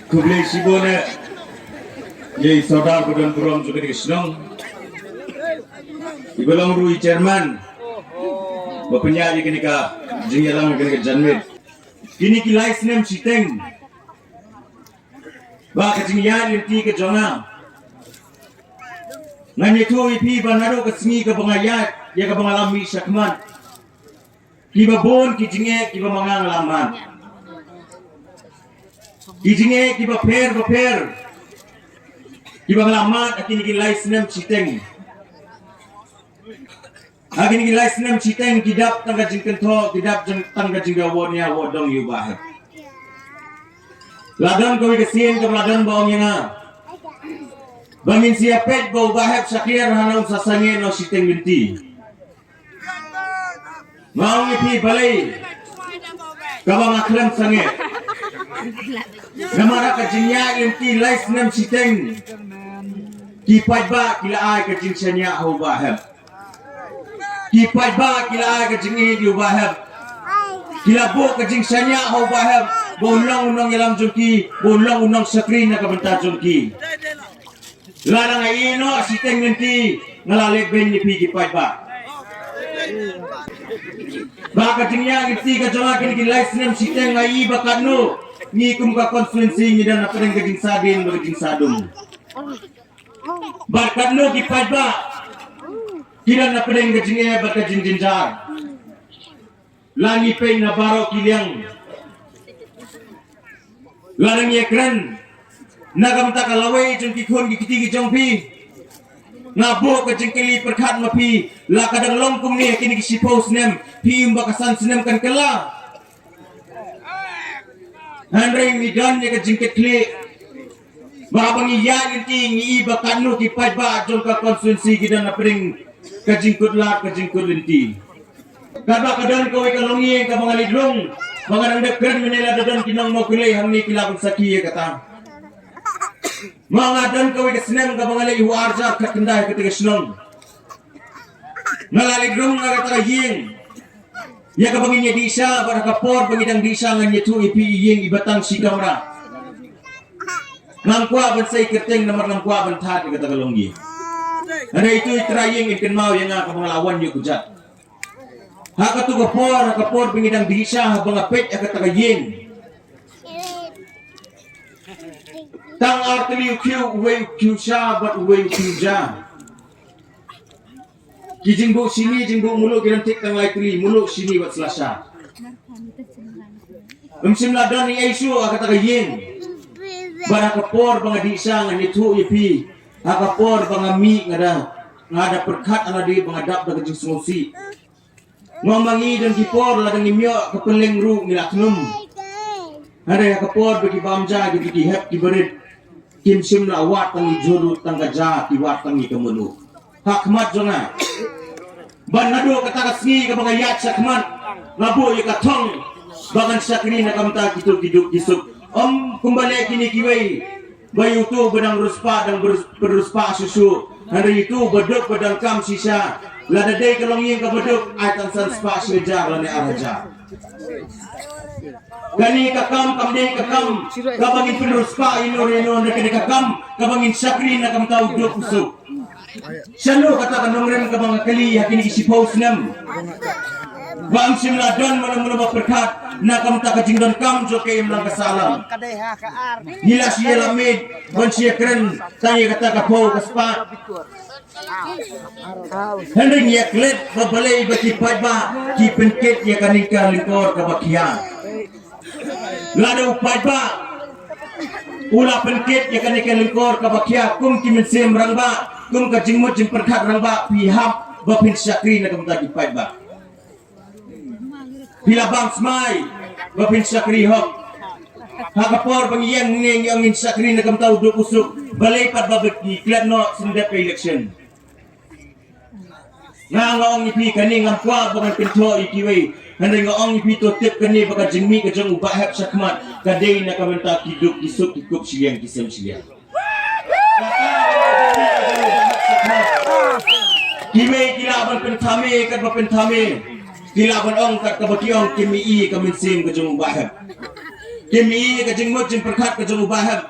Kublai Sibone, Yai Saudara Budan Puram juga di Kesenong. Ibalang Rui Chairman, Bapanya kini ka Jingalang kini ka Janmit. Kini kilai senem siteng. Ba kejingian inti ke jonga. Ngan itu ipi banado kesengi ke pengayat ya ke pengalami syakman. Kiba bon kijinge kiba mangang laman. Kijinge kiba per. Kiba ngalaman akin kilai senem siteng. Akin kilai senem siteng kidap tangga jingkento kidap tangga jinggawonya wodong yubah. Ladan kau kesin ke ladan bawang yang bangin siapet bau bahap sakir hanau sasange no siteng binti. Mau ngipi balai kabang akram sange. Namara kajingnya inti lais nem siteng. Kipat ba kila ay kajing sanya hau bahap. Kipat ba kila ay kajing ini bahap. Kila bo kajing sanya hau bahap. Bolang unang ilam jungki, bolang unang sakri na kabanta jungki. Larang ay ino, siteng nanti ngalalik ben ni pigi pa ba. Baka tingya ngiti ka jonga kini kilay sinem siteng ay iba kanu. Ngikum ka konsulensi ngi dan napadeng kaging sadin magiging sadong. Baka no kipad ba. Kila napadeng kaging iya baka jinjinjar. Langi pay na baro kilyang. Larang yekran nagamta kalaway jung kikon kikitigi jong pi ngabo ka jeng kili perkat mapi la kadang longkum ni kini kisipaw sinem pi umbakasan sinem kan kala handray midan ya ka jeng kekli babang iyan inti ngi iba kanu kipad ba jong ka konsulensi gidan na pring ka jeng kudlat ka jeng kudlinti kada kadang kaway kalongi ka mga lidrong mga nangdagkan manila dadan kinang makulay hamni kilabang sakiya kata. Mga dan kaway kasinang ka mga lay huarja kakanday katiga sinong. Nalaligdong nga kataraying. Ya kabangin niya di isa para kapor pangidang di isa nga niya tu ipiiying ibatang sikamra. Ngangkwa bansay kerteng namar ngangkwa bantat katagalonggi. Ada itu itraying ikan mau yang nga kamanglawan niyo kujat. Hakatu kapor pingidang bisa habang apet akatagayin. Tang artili ukiu uwe ukiu siya bat uwe ukiu siya. Kijingbo sini jingbo mulo girantik tang laitili mulo sini bat selasa. Ladan ni aisu akatagayin. Bara kapor banga disa nga nitu ipi. Hakapor banga mi ngada perkat anadi banga dap daga jing sumusi. Ngomangi dan kipor ladang nimyo kapeleng ru nilaknum. Ada yang kapor bagi bamja gitu dihep diberit kim sim la wat tangi jodoh tangga ja di wat tangi kemulu. Hakmat jonga. Ban nado kata kasni ka bangayat sakmat ngabo ya katong bangan sakni na kamta kitu kiduk kisuk. Kembali kini kiwai bayu tu benang ruspa dan beruspa susu. Hari itu beduk bedang kam sisa. Lada day kalongin kabaduk ay tansan spa siya lani araja. Gani kakam kamday kakam kabangin pinurus pa inurino na kini kakam kabangin sakri na kamtaw duk usok. Sano kata kanongren kabang kali yakini isipaw sinam. Bang simladon mana berkat na kamta kajingdon kam jo kay imlang kasalam. Hila siya lamid ban siya kren tayo kata kapaw kaspa. Hending ya klet babalay bati padba ki penkit ya kanika lingkor kabakian. Lado padba ula penkit ya kanika lingkor kabakia kum kimensim rangba kum kajingmut jing perkat rangba pihap bapin sakri na kamta ki padba. Bila bang smai bapin sakri hok hakapor pangiyang ngeng yang sakri na kamta uduk usuk balay padba ki klet no sindep election. Ngaong ipi kani ngangkwa bangan pinto ikiway handai ngaong ipi to tip kani baka jengmi ka jeng ubahap sakmat kadai na kamenta kiduk kisuk kikup siyang kisem siyang kiway kilaban pentame kat bapentame kilaban ong kat kabationg kimi i kaminsim ka jeng ubahap Kimi ka jing mut jing perkat ka jing ubahab.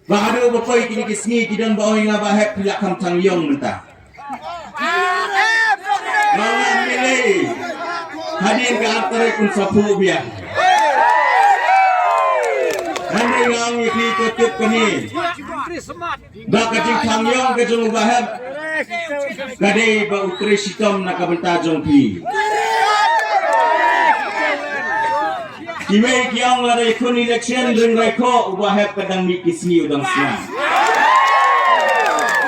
Bahadu bapai kini kisni kidan baoi nga bahab pilak kam tang yong mentah. Mangan milih hadir ke antara kun sapu biar. Handai ngang ipi tutup kini. Baka jing tang yong ka jing ubahab. Kadai ba utri sitom na kabenta jong pi. Kimei kiang la dai kun election ring rai ko ubahab kadang mikisni udang siang.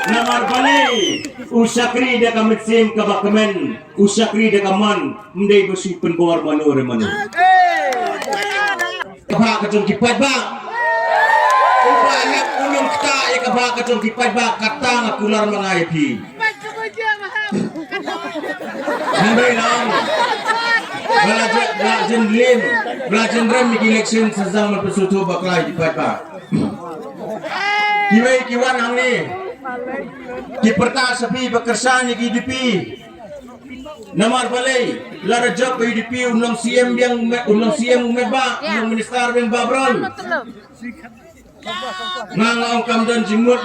Namar bali usakri da kamitsim ka bakamen usakri da kaman mendai bersupen bawar manure manu. Kabha ka jong kipat ba. Ubahab ulung kita ya kabha ka jong kipat ba katang akular mangai pi. Handai lang. Belajar rem di election sezang berpesutu baklai di Padang. Kiwai kiwan ang ni. Kiperta sapi bekersan di IDP. Namar balai lara job IDP unlang CM umeba, unlang minister yang babrol. Ngang kamdan jimut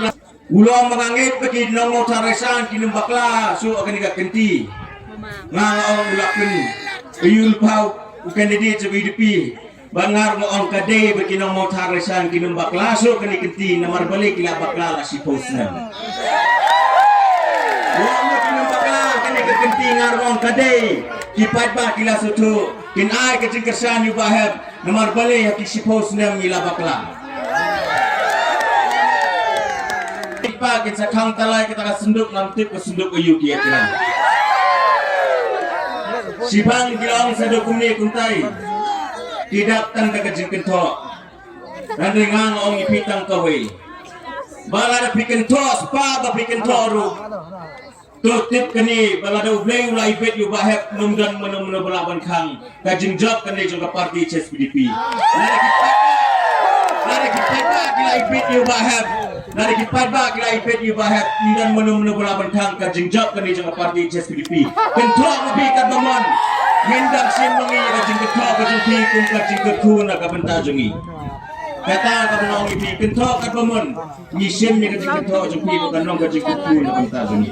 ulang mangangit bagi nongol taresan kinum bakla su akan dikakenti. Ngang ulakin ayul pau kandidat IDP bangar mo ang kade bekinong mo taresan kinong baklaso kani kenti namar balik ila bakla la si posna mo kinong bakla kani kenti ngar mo ang kade kipat ba kila sutu kin ay kacing kersan yu bahab namar balik ki si posna ila bakla ipa kin sa kang talay kita ka sunduk nam tip ka sunduk ayu kiat lang Sibang gilang sa dokumi kuntai tidak tan kajing kentok dan dengan ong ipitang kawai balada pikentos pa ba pikentoru tutip kani balada ublay ulai bet yu bahep numdan menum belaban kang kajing job kani juga parti CSPDP lari kipat ba gila ipit yu bahep lari kipat ba gila ipit yu bahep numdan menum belaban kang kajing job kani juga parti CSPDP kentok mabikat baman Hendak sin mangi kajing ketok kajing pi kum kajing ketu na kabenta jungi. Kata kabenta pi ketok kat pemon. Ngisim ni kajing ketok kajing pi kanong kajing ketu na kabenta jungi.